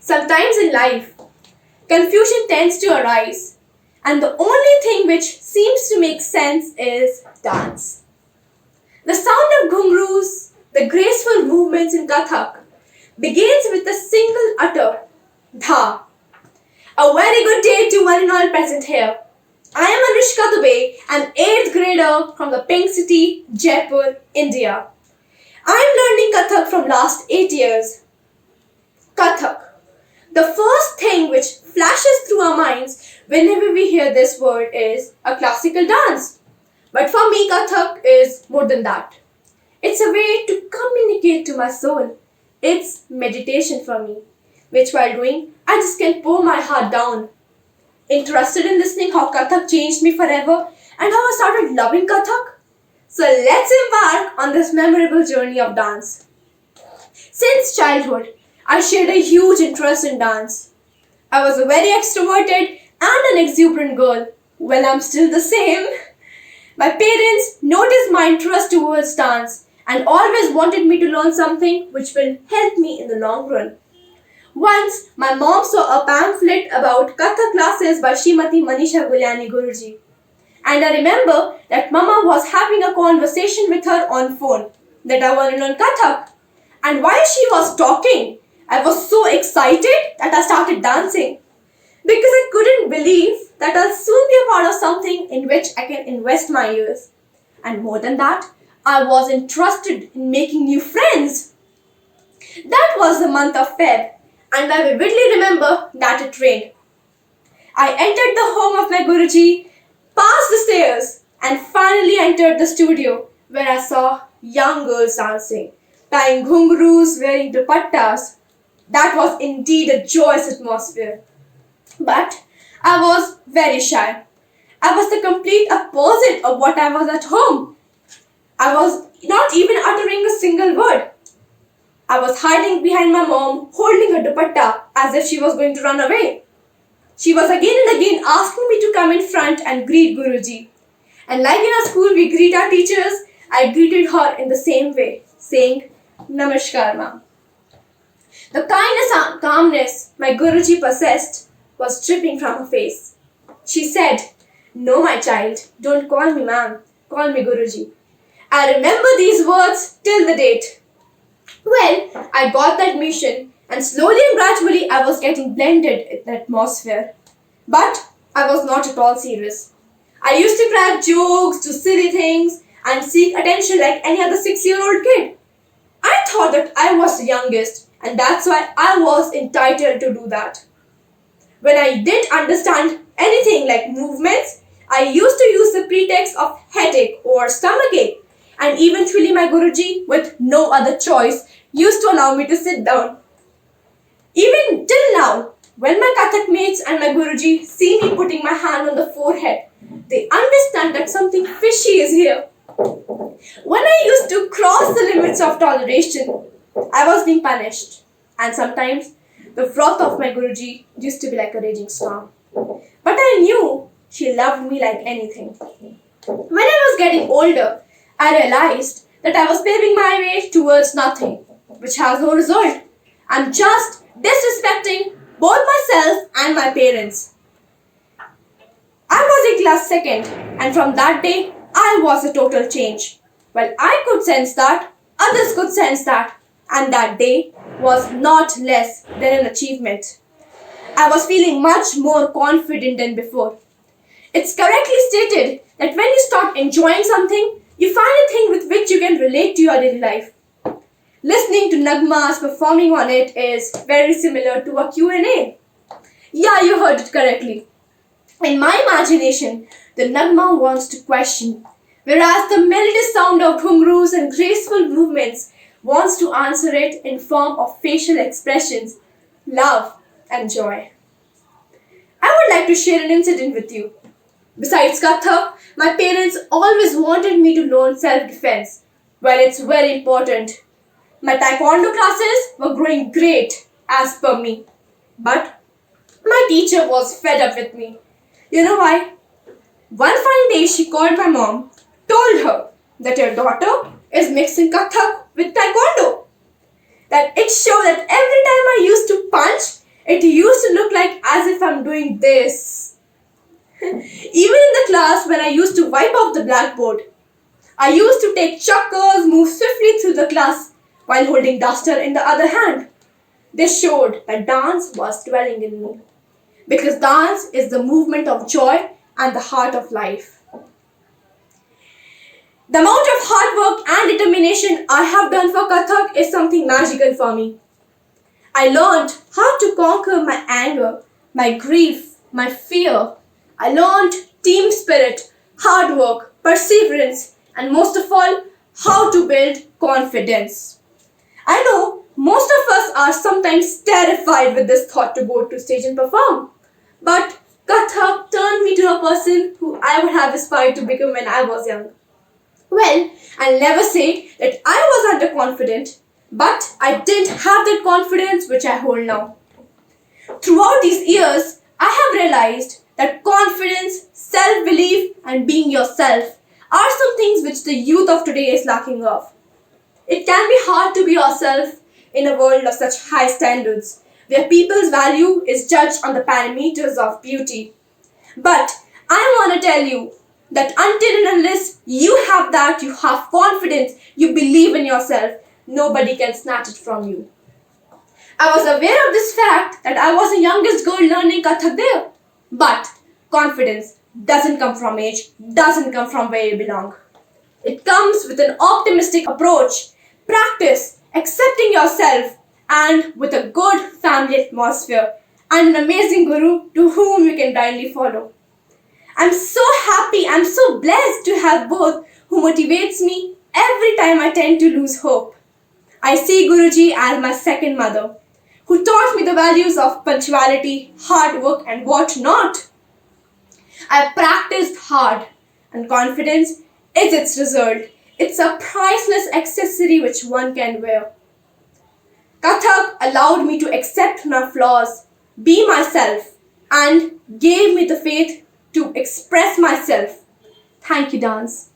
Sometimes in life, confusion tends to arise, and the only thing which seems to make sense is dance. The sound of ghungroos, the graceful movements in Kathak, begins with a single utter dha. A very good day to one and all present here. I am Anushka Dubey, an 8th grader from the Pink City, Jaipur, India. I am learning Kathak from last 8 years. Kathak. The first thing which flashes through our minds whenever we hear this word is a classical dance. But for me, Kathak is more than that. It's a way to communicate to my soul. It's meditation for me, which while doing, I just can pour my heart down. Interested in listening how Kathak changed me forever and how I started loving Kathak? So let's embark on this memorable journey of dance. Since childhood, I shared a huge interest in dance. I was a very extroverted and an exuberant girl. Well, I'm still the same. My parents noticed my interest towards dance and always wanted me to learn something which will help me in the long run. Once, my mom saw a pamphlet about Kathak classes by Srimati Manisha Gulyani Guruji. And I remember that Mama was having a conversation with her on phone that I want to learn Kathak. And while she was talking, I was so excited that I started dancing because I couldn't believe that I'll soon be a part of something in which I can invest my years. And more than that, I was interested in making new friends. That was the month of Feb, and I vividly remember that it rained. I entered the home of my Guruji, passed the stairs, and finally entered the studio where I saw young girls dancing, tying ghungroos, wearing dupattas. That was indeed a joyous atmosphere. But I was very shy. I was the complete opposite of what I was at home. I was not even uttering a single word. I was hiding behind my mom, holding her dupatta as if she was going to run away. She was again and again asking me to come in front and greet Guruji. And like in our school we greet our teachers, I greeted her in the same way, saying, Namaskar, ma'am. The kindness and calmness my Guruji possessed was dripping from her face. She said, No, my child, don't call me ma'am, call me Guruji. I remember these words till the date. Well, I got the admission and slowly and gradually I was getting blended in the atmosphere. But I was not at all serious. I used to crack jokes, do silly things and seek attention like any other 6-year-old kid. I thought that I was the youngest and that's why I was entitled to do that. When I didn't understand anything like movements, I used to use the pretext of headache or stomachache, and eventually my Guruji, with no other choice, used to allow me to sit down. Even till now, when my Kathak mates and my Guruji see me putting my hand on the forehead, they understand that something fishy is here. When I used to cross the limits of toleration, I was being punished, and sometimes the wrath of my Guruji used to be like a raging storm. But I knew she loved me like anything. When I was getting older, I realized that I was paving my way towards nothing, which has no result. I'm just disrespecting both myself and my parents. I was in class 2nd, and from that day, I was a total change. Well, I could sense that, others could sense that, and that day was not less than an achievement. I was feeling much more confident than before. It's correctly stated that when you start enjoying something, you find a thing with which you can relate to your daily life. Listening to Nagmas performing on it is very similar to a Q&A. Yeah, you heard it correctly. In my imagination, the Nagma wants to question, whereas the melodious sound of ghungroos and graceful movements wants to answer it in form of facial expressions, love and joy. I would like to share an incident with you. Besides Kathak, my parents always wanted me to learn self-defense. Well, it's very important. My taekwondo classes were growing great as per me. But my teacher was fed up with me. You know why? One fine day she called my mom, told her that your daughter is mixing Kathak with taekwondo. That it showed that every time I used to punch, It used to look like as if I'm doing this. Even in the class when I used to wipe off the blackboard, I used to take chuckers, move swiftly through the class while holding duster in the other hand. This showed that dance was dwelling in me. Because dance is the movement of joy and the heart of life. The amount of hard work and determination I have done for Kathak is something magical for me. I learned how to conquer my anger, my grief, my fear. I learned team spirit, hard work, perseverance, and most of all, how to build confidence. I know most of us are sometimes terrified with this thought to go to stage and perform. But Kathak turned me to a person who I would have aspired to become when I was young. Well, I'll never say that I was underconfident, but I didn't have that confidence which I hold now. Throughout these years, I have realized that confidence, self-belief, and being yourself are some things which the youth of today is lacking of. It can be hard to be yourself in a world of such high standards, where people's value is judged on the parameters of beauty. But I want to tell you that until and unless you have that, you have confidence, you believe in yourself, nobody can snatch it from you. I was aware of this fact that I was the youngest girl learning Kathak there. But confidence doesn't come from age, doesn't come from where you belong. It comes with an optimistic approach, practice, accepting yourself, and with a good family atmosphere and an amazing guru to whom you can blindly follow. I'm so happy, I'm so blessed to have both who motivates me every time I tend to lose hope. I see Guruji as my second mother, who taught me the values of punctuality, hard work, and what not. I practiced hard, and confidence is its result. It's a priceless accessory which one can wear. Kathak allowed me to accept my flaws, be myself, and gave me the faith to express myself. Thank you, dance.